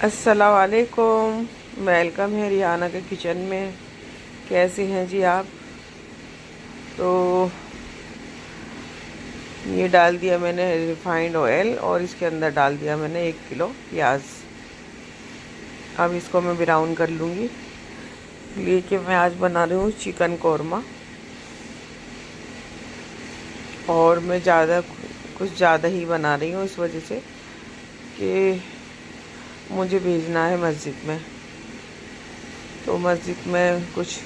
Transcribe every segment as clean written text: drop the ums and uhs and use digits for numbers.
अस्सलाम वालेकुम। वेलकम है रिहाना के किचन में। कैसे हैं जी आप? तो ये डाल दिया मैंने रिफाइंड ऑयल और इसके अंदर डाल दिया मैंने 1 किलो प्याज। अब इसको मैं ब्राउन कर लूँगी। लेकिन मैं आज बना रही हूँ चिकन कौरमा, और मैं कुछ ज़्यादा ही बना रही हूँ इस वजह से कि मुझे भेजना है मस्जिद में। तो मस्जिद में कुछ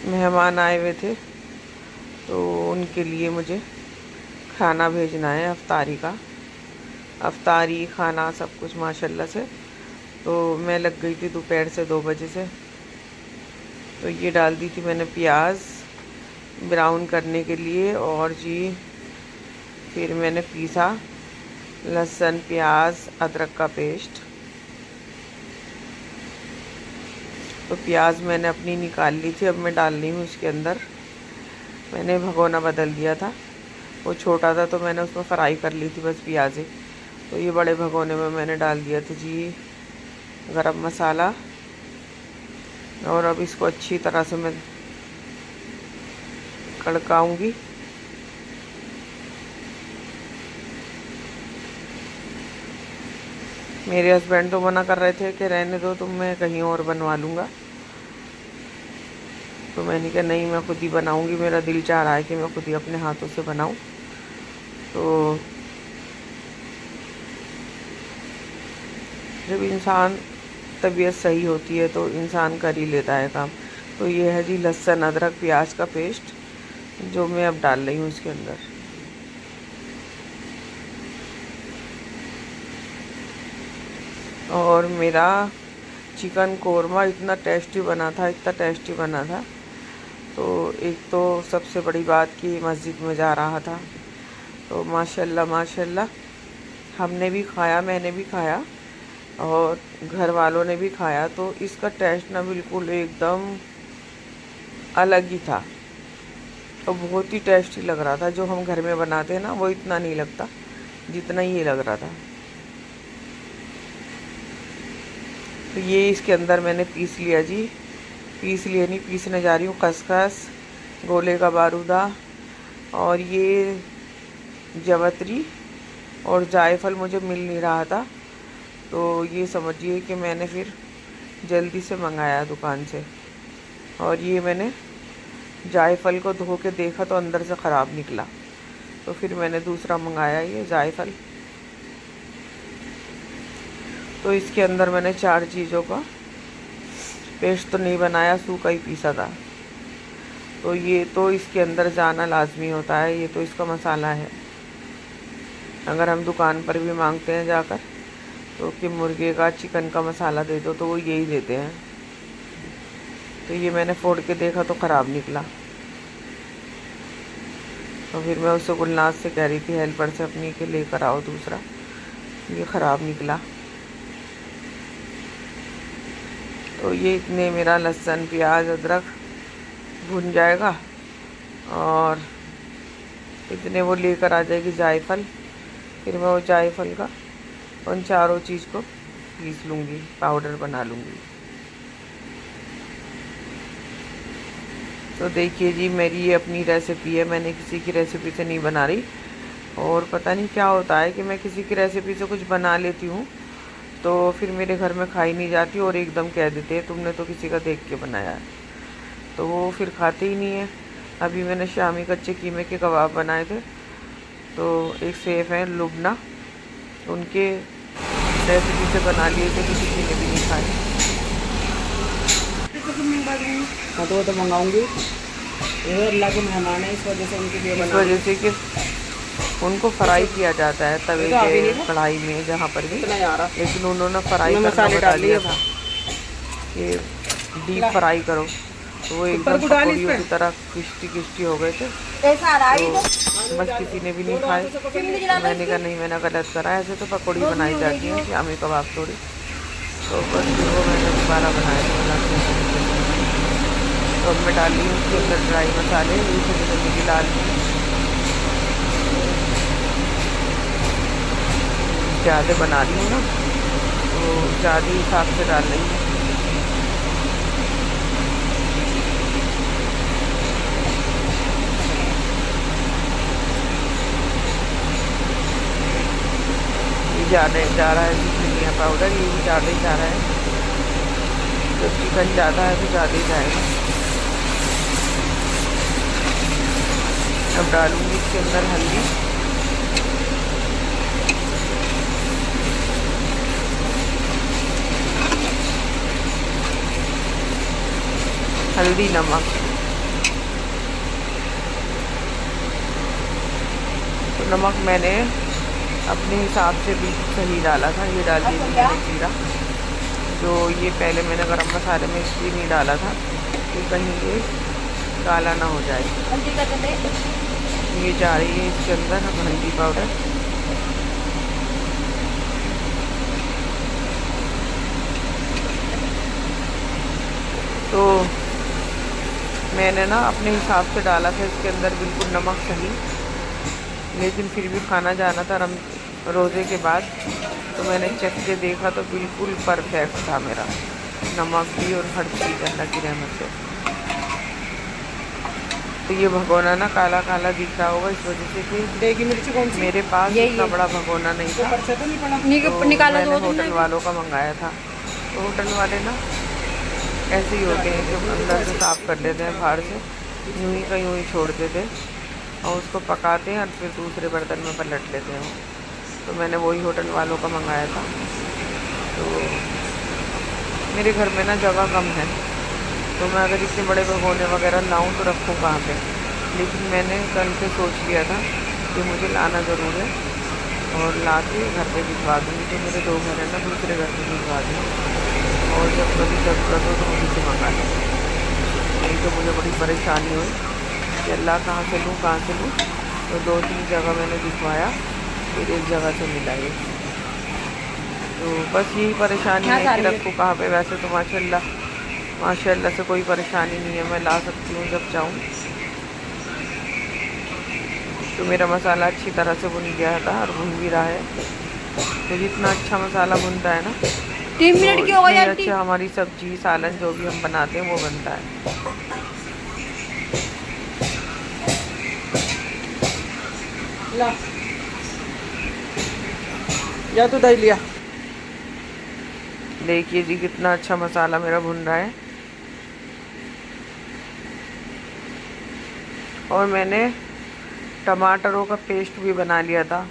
मेहमान आए हुए थे, तो उनके लिए मुझे खाना भेजना है, अफ्तारी का। अफ्तारी खाना सब कुछ माशाल्लाह से। तो मैं लग गई थी दोपहर से 2 बजे से। तो ये डाल दी थी मैंने प्याज ब्राउन करने के लिए, और जी फिर मैंने पीसा लहसुन प्याज अदरक का पेस्ट। तो प्याज मैंने अपनी निकाल ली थी, अब मैं डाल रही हूँ इसके अंदर। मैंने भगोना बदल दिया था, वो छोटा था तो मैंने उसमें फ्राई कर ली थी बस प्याज़ें। तो ये बड़े भगोने में मैंने डाल दिया था जी गरम मसाला। और अब इसको अच्छी तरह से मैं कड़काऊँगी। मेरे हस्बैंड तो मना कर रहे थे कि रहने दो तुम, मैं कहीं और बनवा लूँगा। तो मैंने कहा नहीं, मैं खुद ही बनाऊँगी। मेरा दिल चाह रहा है कि मैं खुद ही अपने हाथों से बनाऊँ। तो जब इंसान तबीयत सही होती है तो इंसान कर ही लेता है काम। तो ये है जी लहसुन अदरक प्याज का पेस्ट, जो मैं अब डाल रही हूँ इसके अंदर। और मेरा चिकन कौरमा इतना टेस्टी बना था, इतना टेस्टी बना था। तो एक तो सबसे बड़ी बात कि मस्जिद में जा रहा था, तो माशाल्लाह माशाल्लाह हमने भी खाया, मैंने भी खाया और घर वालों ने भी खाया। तो इसका टेस्ट ना बिल्कुल एकदम अलग ही था और बहुत ही टेस्टी लग रहा था। जो हम घर में बनाते हैं ना, वो इतना नहीं लगता जितना ये लग रहा था। तो ये इसके अंदर मैंने पीस लिया जी, पीस लिया नहीं, पीसने जा रही हूँ खसखस, गोले का बारूदा और ये जवतरी और जायफल मुझे मिल नहीं रहा था। तो ये समझिए कि मैंने फिर जल्दी से मंगाया दुकान से। और ये मैंने जायफल को धो के देखा तो अंदर से ख़राब निकला, तो फिर मैंने दूसरा मंगाया ये जायफल। तो इसके अंदर मैंने 4 चीज़ों का पेस्ट तो नहीं बनाया, सूखा ही पीसा था। तो ये तो इसके अंदर जाना लाजमी होता है, ये तो इसका मसाला है। अगर हम दुकान पर भी मांगते हैं जाकर तो कि मुर्गे का चिकन का मसाला दे दो, तो वो यही देते हैं। तो ये मैंने फोड़ के देखा तो ख़राब निकला। तो फिर मैं उससे गुलनाज से कह रही थी हेल्पर से अपनी के लेकर आओ दूसरा, ये ख़राब निकला। तो ये इतने मेरा लहसुन प्याज अदरक भुन जाएगा और इतने वो लेकर आ जाएगी जायफल। फिर मैं वो जायफल का उन चारों चीज़ को पीस लूँगी, पाउडर बना लूँगी। तो देखिए जी, मेरी ये अपनी रेसिपी है, मैंने किसी की रेसिपी से नहीं बना रही। और पता नहीं क्या होता है कि मैं किसी की रेसिपी से कुछ बना लेती हूँ तो फिर मेरे घर में खाई नहीं जाती और एकदम कह देते हैं तुमने तो किसी का देख के बनाया है, तो वो फिर खाते ही नहीं है। अभी मैंने शामी कच्चे कीमे के कबाब बनाए थे, तो एक सेफ है लुबना, उनके रेसिपी से बना लिए थे, तो किसी ने भी नहीं खाए। हाँ तो वो तो मंगाऊंगी। ये अल्लाह के मेहमान है, इस वजह से उनके लिए इस बना वजह से कि उनको फ्राई किया जाता है तवे के कढ़ाई में जहाँ पर भी, लेकिन उन्होंने फ्राई करना बता दिया था कि डीप फ्राई करो, तो वो एकदम पकौड़ियों की तरह किश्ती हो गए थे। तो बस किसी ने भी नहीं खाए। तो मैंने कहा नहीं, मैंने गलत करा, ऐसे तो पकौड़ी बनाई जाती है शामी कबाब थोड़ी। तो बस फिर वो मैंने दोबारा बनाया। तो अब मैं डाल रही हूँ उसके अंदर ड्राई मसाले, छोटे छोटे डाल दी। ज़्यादा बना रही हूँ ना, तो कुछ ज़्यादा ही हिसाब से डाल रही हूँ। ये ज़्यादा जा रहा है धनिया पाउडर, ये भी ज़्यादा ही जा रहा है। जब चिकन ज़्यादा है तो ज़्यादा ही जाएगा। अब डालूंगी इसके अंदर हल्दी, हल्दी नमक। तो नमक मैंने अपने हिसाब से बिल्कुल सही डाला था। ये डाल दिया मैंने जीरा, जो ये पहले मैंने गरम मसाले में इसलिए नहीं डाला था कि कहीं ये काला ना हो जाए। ये जा रही है इसके अंदर अब हल्दी पाउडर। तो मैंने ना अपने हिसाब से डाला था इसके अंदर बिल्कुल नमक सही, लेकिन फिर भी खाना जाना था रोज़े के बाद, तो मैंने चख के देखा तो बिल्कुल परफेक्ट था मेरा नमक भी और हर चीज़ अल्लाह की रहमत से। तो ये भगोना ना काला काला दिख रहा होगा इस वजह से कि देगी मिर्ची कौन सी? मेरे पास इतना बड़ा भगोना नहीं था, तो मैंने होटल वालों का मंगाया था। तो होटल वाले ना ऐसे ही होते हैं जो अंदर से साफ़ कर लेते हैं, बाहर से यूँ ही का यूँ ही छोड़ देते हैं और उसको पकाते हैं और फिर दूसरे बर्तन में पलट लेते हैं। तो मैंने वही होटल वालों का मंगाया था। तो मेरे घर में ना जगह कम है, तो मैं अगर इतने बड़े भगोने वगैरह लाऊं तो रखूं कहाँ पे। लेकिन मैंने कल से सोच लिया था कि मुझे लाना ज़रूर है और ला के घर पे भिजवा दूँगी। तो मेरे 2 घर है ना, दूसरे घर पे भिजवा दूँगी और जब कभी ज़रूरत हो तो वहीं से मंगा लूँ। नहीं तो मुझे बड़ी परेशानी हुई कि अल्लाह कहाँ से लूँ कहाँ से लूँ। तो 2-3 जगह मैंने दिखवाया, फिर एक जगह से मिला ये। तो बस यही परेशानी है कि रखूँ कहाँ पे। वैसे तो माशाल्लाह से कोई परेशानी नहीं है, मैं ला सकती हूँ जब चाहूँ। तो मेरा मसाला अच्छी तरह से भुन गया था और भुन भी रहा है। तो जितना अच्छा मसाला भुनता है ना, 3 मिनट की हो गई तो अच्छा हमारी सब्जी सालन जो भी हम बनाते हैं वो बनता है। ला या तो दही लिया। देखिए जी कितना अच्छा मसाला मेरा भुन रहा है। और मैंने टमाटरों का पेस्ट भी बना लिया था।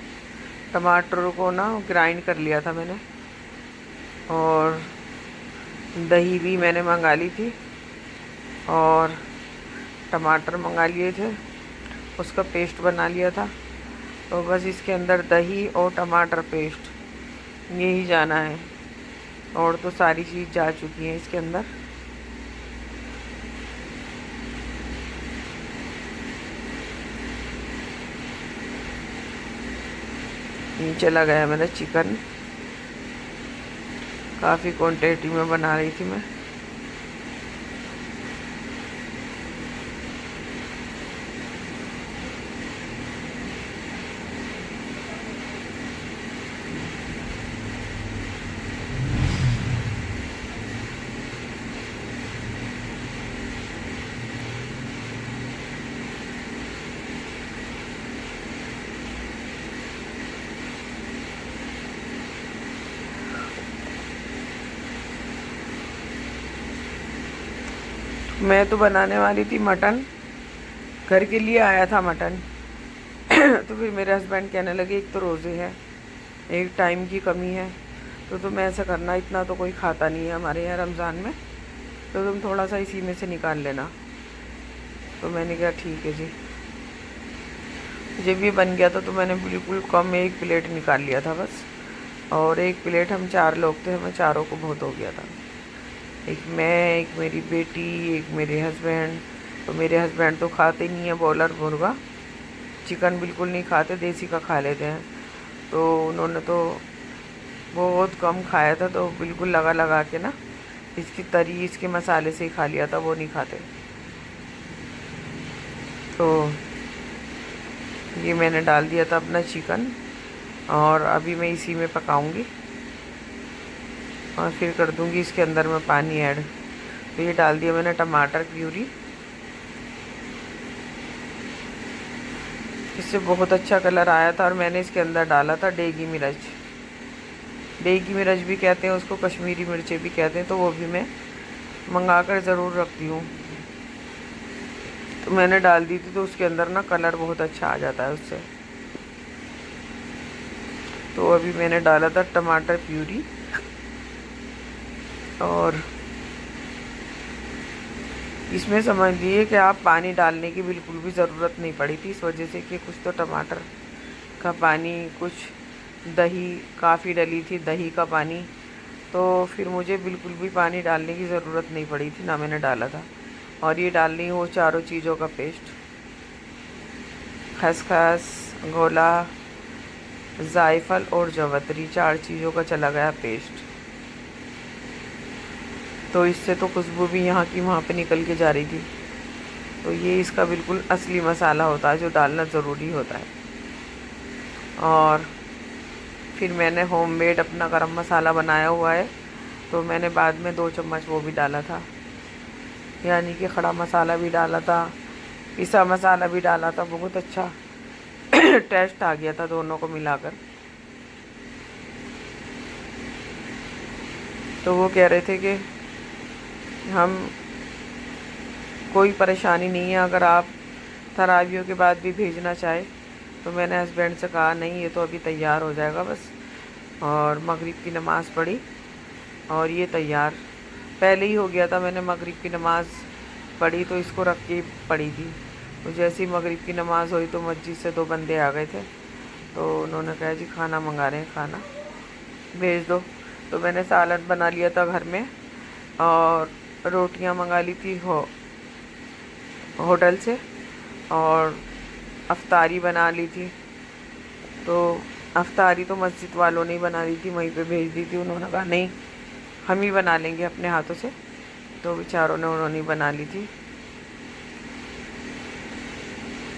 टमाटरों को ना ग्राइंड कर लिया था मैंने, और दही भी मैंने मंगा ली थी और टमाटर मंगा लिए थे, उसका पेस्ट बना लिया था। तो बस इसके अंदर दही और टमाटर पेस्ट यही जाना है, और तो सारी चीज़ जा चुकी है इसके अंदर। चला गया मेरा चिकन। काफ़ी क्वांटिटी में बना रही थी मैं। मैं तो बनाने वाली थी मटन, घर के लिए आया था मटन। तो फिर मेरे हस्बैंड कहने लगे एक तो रोज़े है, एक टाइम की कमी है, तो तुम ऐसा करना, इतना तो कोई खाता नहीं है हमारे यहाँ रमज़ान में, तो तुम थोड़ा सा इसी में से निकाल लेना। तो मैंने कहा ठीक है जी। जब ये बन गया था तो मैंने बिल्कुल कम 1 प्लेट निकाल लिया था बस, और 1 प्लेट हम 4 लोग थे, हमें चारों को बहुत हो गया था। एक मैं, एक मेरी बेटी, एक मेरे हस्बैंड। तो मेरे हस्बैंड तो खाते नहीं है बॉयलर मुर्गा, चिकन बिल्कुल नहीं खाते, देसी का खा लेते हैं। तो उन्होंने तो बहुत कम खाया था, तो बिल्कुल लगा लगा के ना इसकी तरी इसके मसाले से ही खा लिया था, वो नहीं खाते। तो ये मैंने डाल दिया था अपना चिकन, और अभी मैं इसी में पकाऊंगी। और फिर कर दूंगी इसके अंदर मैं पानी ऐड। तो ये डाल दिया मैंने टमाटर प्यूरी। इससे बहुत अच्छा कलर आया था। और मैंने इसके अंदर डाला था देगी मिर्च। देगी मिर्च भी कहते हैं उसको, कश्मीरी मिर्चें भी कहते हैं, तो वो भी मैं मंगा कर ज़रूर रखती हूँ। तो मैंने डाल दी थी, तो उसके अंदर ना कलर बहुत अच्छा आ जाता है उससे। तो अभी मैंने डाला था टमाटर प्यूरी। और इसमें समझ लीजिए कि आप पानी डालने की बिल्कुल भी ज़रूरत नहीं पड़ी थी, इस वजह से कि कुछ तो टमाटर का पानी, कुछ दही काफ़ी डली थी, दही का पानी, तो फिर मुझे बिल्कुल भी पानी डालने की ज़रूरत नहीं पड़ी थी, ना मैंने डाला था। और ये डालनी वो चारों चीज़ों का पेस्ट, खसखस, गोला, जायफल और जवतरी, 4 चीज़ों का चला गया पेस्ट। तो इससे तो खुशबू भी यहाँ की वहाँ पे निकल के जा रही थी। तो ये इसका बिल्कुल असली मसाला होता है जो डालना ज़रूरी होता है। और फिर मैंने होममेड अपना गरम मसाला बनाया हुआ है, तो मैंने बाद में 2 चम्मच वो भी डाला था, यानी कि खड़ा मसाला भी डाला था, पिसा मसाला भी डाला था। बहुत अच्छा टेस्ट आ गया था दोनों को मिलाकर। तो वो कह रहे थे कि हम कोई परेशानी नहीं है अगर आप तरावियों के बाद भी भेजना चाहे। तो मैंने हस्बैंड से कहा नहीं, ये तो अभी तैयार हो जाएगा बस। और मगरिब की नमाज़ पढ़ी और ये तैयार पहले ही हो गया था। मैंने मगरिब की नमाज़ पढ़ी तो इसको रख के पढ़ी थी। तो जैसे ही मगरिब की नमाज़ हुई तो मस्जिद से 2 बंदे आ गए थे, तो उन्होंने कहा जी खाना मंगा रहे हैं, खाना भेज दो। तो मैंने सालन बना लिया था घर में और रोटियां मंगा ली थी होटल से, और अफ्तारी बना ली थी। तो अफ्तारी तो मस्जिद वालों ने ही बना ली थी, वहीं पे भेज दी थी। उन्होंने कहा नहीं, हम ही बना लेंगे अपने हाथों से। तो बेचारों ने उन्होंने ही बना ली थी।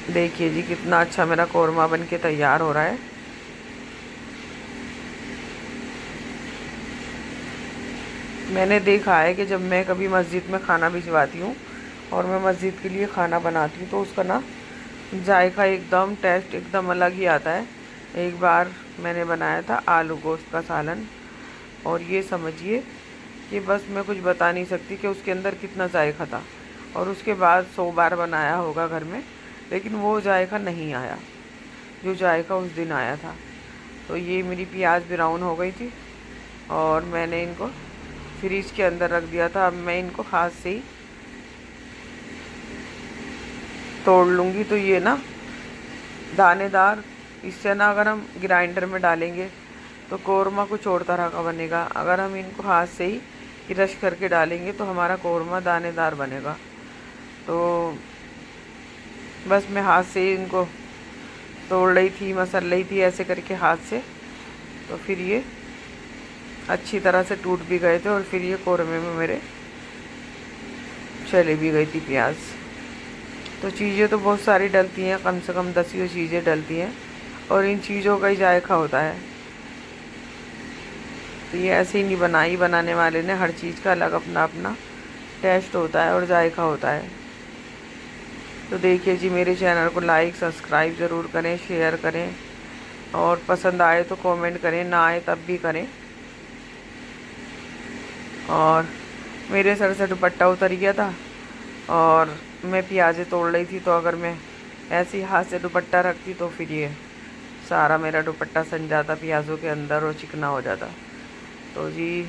देखिए जी कितना अच्छा मेरा कौरमा बन के तैयार हो रहा है। मैंने देखा है कि जब मैं कभी मस्जिद में खाना भिजवाती हूँ और मैं मस्जिद के लिए खाना बनाती हूँ तो उसका ना जायका एकदम, टेस्ट एकदम अलग ही आता है। एक बार मैंने बनाया था आलू गोश्त का सालन, और ये समझिए कि बस मैं कुछ बता नहीं सकती कि उसके अंदर कितना जायका था। और उसके बाद 100 बार बनाया होगा घर में, लेकिन वो जायका नहीं आया जो जायका उस दिन आया था। तो ये मेरी प्याज ब्राउन हो गई थी और मैंने इनको फ्रिज के अंदर रख दिया था। अब मैं इनको हाथ से ही तोड़ लूँगी। तो ये ना दानेदार, इससे ना अगर हम ग्राइंडर में डालेंगे तो कौरमा कुछ और तरह का बनेगा। अगर हम इनको हाथ से ही क्रश करके डालेंगे तो हमारा कौरमा दानेदार बनेगा। तो बस मैं हाथ से ही इनको तोड़ रही थी, मसल रही थी ऐसे करके हाथ से। तो फिर ये अच्छी तरह से टूट भी गए थे और फिर ये कौरमे में मेरे चले भी गई थी प्याज। तो चीज़ें तो बहुत सारी डलती हैं, कम से कम 10 चीज़ें डलती हैं और इन चीज़ों का ही जायका होता है। तो ये ऐसे ही नहीं बनाई, बनाने वाले ने हर चीज़ का अलग अपना अपना टेस्ट होता है और जायका होता है। तो देखिए जी मेरे चैनल को लाइक सब्सक्राइब ज़रूर करें, शेयर करें, और पसंद आए तो कमेंट करें, ना आए तब भी करें। और मेरे सर से दुपट्टा उतर गया था और मैं प्याज़ें तोड़ रही थी, तो अगर मैं ऐसे ही हाथ से दुपट्टा रखती तो फिर ये सारा मेरा दुपट्टा सन जाता प्याज़ों के अंदर और चिकना हो जाता। तो जी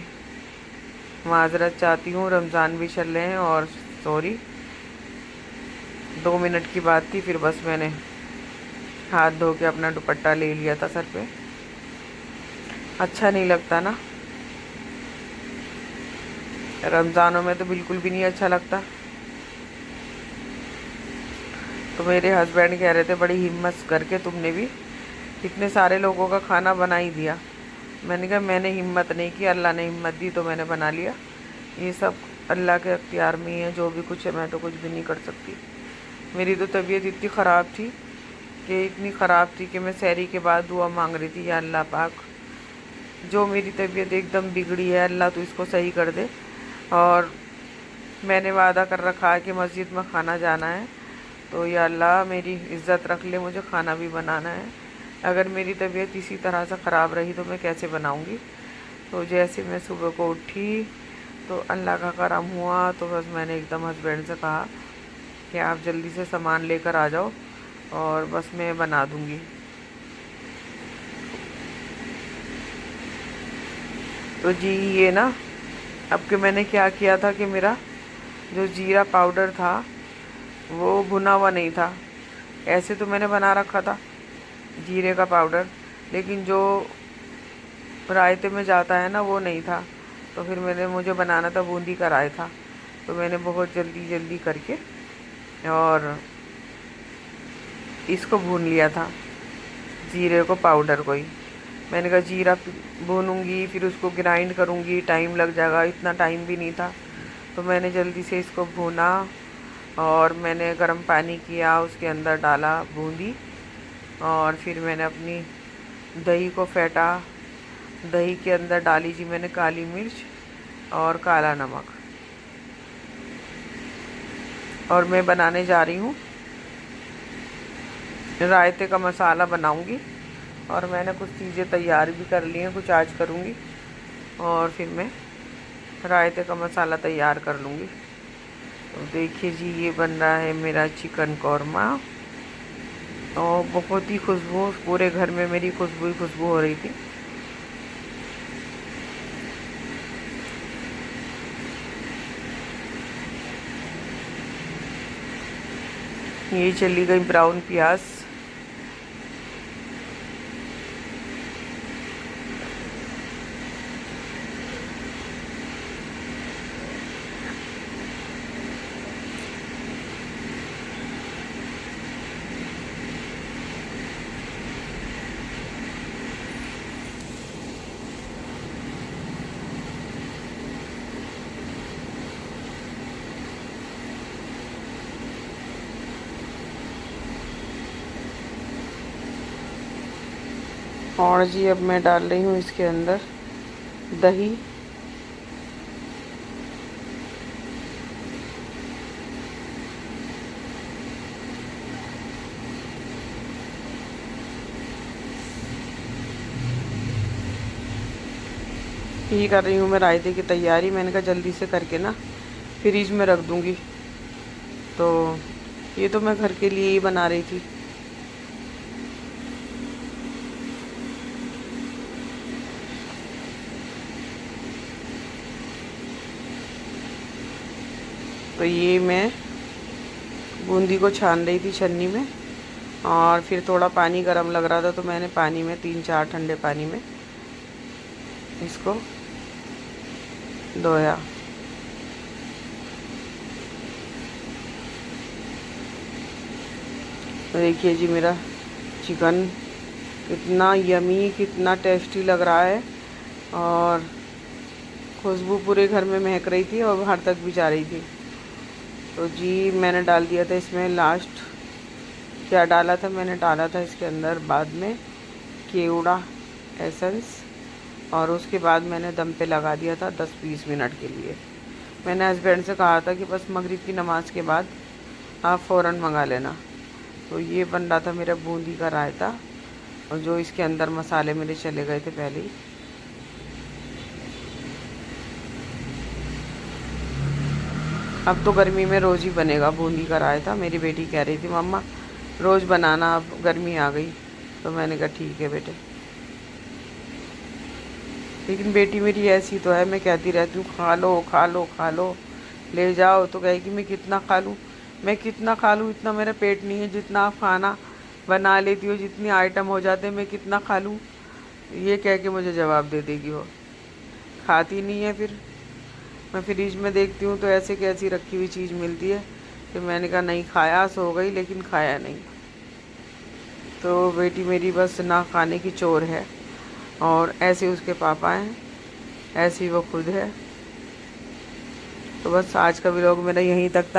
माज़रत चाहती हूँ, रमज़ान भी चल रहे हैं और सॉरी 2 मिनट की बात थी। फिर बस मैंने हाथ धो के अपना दुपट्टा ले लिया था सर पे। अच्छा नहीं लगता ना, रमज़ानों में तो बिल्कुल भी नहीं अच्छा लगता। तो मेरे हस्बैंड कह रहे थे बड़ी हिम्मत करके तुमने भी इतने सारे लोगों का खाना बना ही दिया। मैंने कहा मैंने हिम्मत नहीं की, अल्लाह ने हिम्मत दी तो मैंने बना लिया। ये सब अल्लाह के अख्तियार में ही है, जो भी कुछ है मैं तो कुछ भी नहीं कर सकती। मेरी तो तबीयत इतनी ख़राब थी कि मैं सहरी के बाद दुआ मांग रही थी, या अल्लाह पाक जो मेरी तबीयत एकदम बिगड़ी है, अल्लाह तो इसको सही कर दे। और मैंने वादा कर रखा है कि मस्जिद में खाना जाना है, तो या अल्लाह मेरी इज़्ज़त रख ले, मुझे खाना भी बनाना है। अगर मेरी तबीयत इसी तरह से ख़राब रही तो मैं कैसे बनाऊंगी। तो जैसे मैं सुबह को उठी तो अल्लाह का करम हुआ, तो बस मैंने एकदम हस्बैंड से कहा कि आप जल्दी से सामान लेकर आ जाओ और बस मैं बना दूंगी। तो जी ये ना, अब कि मैंने क्या किया था कि मेरा जो जीरा पाउडर था वो भुना हुआ नहीं था। ऐसे तो मैंने बना रखा था जीरे का पाउडर, लेकिन जो रायते में जाता है ना वो नहीं था। तो फिर मुझे बनाना था बूंदी का रायता। तो मैंने बहुत जल्दी जल्दी करके और इसको भून लिया था, जीरे को, पाउडर को ही। मैंने कहा जीरा भूनूंगी फिर उसको ग्राइंड करूंगी, टाइम लग जाएगा, इतना टाइम भी नहीं था। तो मैंने जल्दी से इसको भूना और मैंने गर्म पानी किया, उसके अंदर डाला बूंदी और फिर मैंने अपनी दही को फेंटा। दही के अंदर डाली जी मैंने काली मिर्च और काला नमक। और मैं बनाने जा रही हूँ रायते का मसाला बनाऊंगी। और मैंने कुछ चीज़ें तैयार भी कर ली हैं, कुछ आज करूँगी और फिर मैं रायते का मसाला तैयार कर लूँगी। तो देखिए जी ये बन रहा है मेरा चिकन कौरमा और बहुत ही खुशबू, पूरे घर में मेरी खुशबू ही खुशबू हो रही थी। ये चली गई ब्राउन प्याज। और जी अब मैं डाल रही हूँ इसके अंदर दही। ये कर रही हूँ मैं रायते की तैयारी। मैंने कहा जल्दी से करके ना फ्रिज में रख दूँगी। तो ये तो मैं घर के लिए ही बना रही थी। तो ये मैं बूंदी को छान रही थी छन्नी में और फिर थोड़ा पानी गर्म लग रहा था तो मैंने पानी में 3-4 ठंडे पानी में इसको धोया। तो देखिए जी मेरा चिकन कितना यमी, कितना टेस्टी लग रहा है और खुशबू पूरे घर में महक रही थी और बाहर तक भी जा रही थी। तो जी मैंने डाल दिया था इसमें, लास्ट क्या डाला था, मैंने डाला था इसके अंदर बाद में केवड़ा एसेंस और उसके बाद मैंने दम पे लगा दिया था 10-20 मिनट के लिए। मैंने हस्बैंड से कहा था कि बस मगरिब की नमाज़ के बाद आप फ़ौरन मंगा लेना। तो ये बन रहा था मेरा बूंदी का रायता और जो इसके अंदर मसाले मेरे चले गए थे पहले ही। अब तो गर्मी में रोज़ ही बनेगा बूंदी का रायता। मेरी बेटी कह रही थी मम्मा रोज़ बनाना, अब गर्मी आ गई। तो मैंने कहा ठीक है बेटे। लेकिन बेटी मेरी ऐसी तो है, मैं कहती रहती हूँ खा लो खा लो खा लो, ले जाओ तो कहेगी मैं कितना खा लूँ। मैं कितना खा लूँ, इतना मेरा पेट नहीं है जितना आप खाना बना लेती हो, जितनी आइटम हो जाते हैं मैं कितना खा लूँ, ये कह के मुझे जवाब दे देगी। वो खाती नहीं है। फिर मैं फ्रिज में देखती हूँ तो ऐसे कैसी रखी हुई चीज़ मिलती है। तो मैंने कहा नहीं, खाया सो गई लेकिन खाया नहीं। तो बेटी मेरी बस ना खाने की चोर है और ऐसे उसके पापा हैं, ऐसी वो खुद है। तो बस आज का व्लॉग मेरा यहीं तक था।